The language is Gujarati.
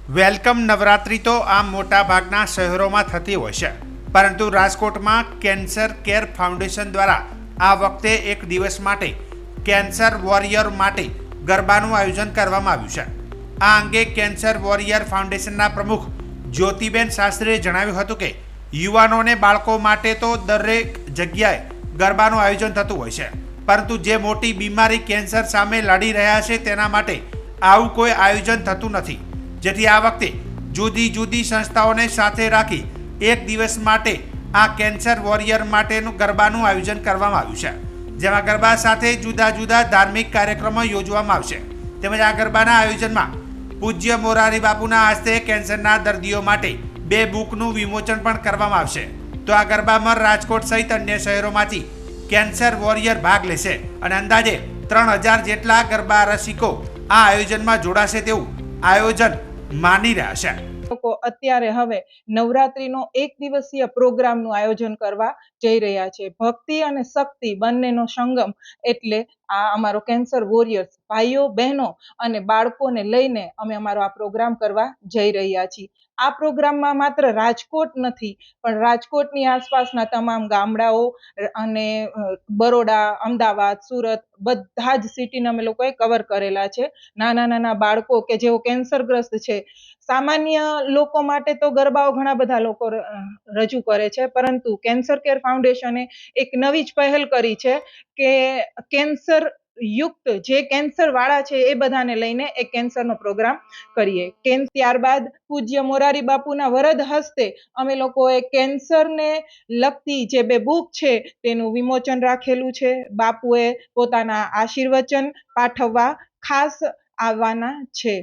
વેલકમ નવરાત્રિ તો આમ મોટા ભાગના શહેરોમાં થતી હોય છે, પરંતુ રાજકોટમાં કેન્સર કેર ફાઉન્ડેશન દ્વારા આ વખતે એક દિવસ માટે કેન્સર વોરિયર માટે ગરબાનું આયોજન કરવામાં આવ્યું છે। આ અંગે કેન્સર વોરિયર ફાઉન્ડેશનના પ્રમુખ જ્યોતિબેન શાસ્ત્રીએ જણાવ્યું હતું કે યુવાનોને બાળકો માટે તો દરેક જગ્યાએ ગરબાનું આયોજન થતું હોય છે, પરંતુ જે મોટી બીમારી કેન્સર સામે લડી રહ્યા છે તેના માટે આવું કોઈ આયોજન થતું નથી, જેથી આ વખતે જુદી જુદી સંસ્થાઓને સાથે રાખી એક દિવસ માટે આ કેન્સર વોરિયર માટેનું ગરબાનું આયોજન કરવામાં આવ્યું છે, જેમાં ગરબા સાથે જુદા જુદા ધાર્મિક કાર્યક્રમો યોજવામાં આવશે। તેમજ આ ગરબાના આયોજનમાં પૂજ્ય મોરારી બાપુના હસ્તે કેન્સરના દર્દીઓ માટે 2 બુકનું વિમોચન પણ કરવામાં આવશે। તો આ ગરબામાં રાજકોટ સહિત અન્ય શહેરોમાંથી કેન્સર વોરિયર ભાગ લેશે અને અંદાજે 3000 જેટલા ગરબા રસિકો આ આયોજનમાં જોડાશે તેવું આયોજન માની રહ્યા છે। લોકો અત્યારે હવે નવરાત્રીનો 1 દિવસીય પ્રોગ્રામનું આયોજન કરવા જઈ રહ્યા છે। ભક્તિ અને શક્તિ બંનેનો સંગમ એટલે આ અમારો કેન્સર વોરિયર્સ ભાઈઓ બહેનો અને બાળકોને લઈને અમે અમારો આ પ્રોગ્રામ કરવા જઈ રહ્યા છીએ। આ પ્રોગ્રામમાં માત્ર રાજકોટ નથી, પણ રાજકોટની આસપાસના તમામ ગામડાઓ અને બરોડા, અમદાવાદ, સુરત બધા જ સિટીને અમે લોકોએ કવર કરેલા છે। નાના નાના બાળકો કે જેઓ કેન્સરગ્રસ્ત છે, સામાન્ય લોકો માટે તો ગરબાઓ ઘણા બધા લોકો રજૂ કરે છે, પરંતુ કેન્સર કેર ફાઉન્ડેશને એક નવી જ પહેલ કરી છે કે કેન્સર યુક્ત જે કેન્સર વાળા છે એ બધાને લઈને એક કેન્સરનો પ્રોગ્રામ કરીએ। ત્યારબાદ પૂજ્ય મોરારી બાપુના વરદ હસ્તે અમે લોકોએ કેન્સરને લગતી જે 2 બુક છે તેનું વિમોચન રાખેલું છે। બાપુએ પોતાના આશીર્વચન પાઠવવા ખાસ આવવાના છે।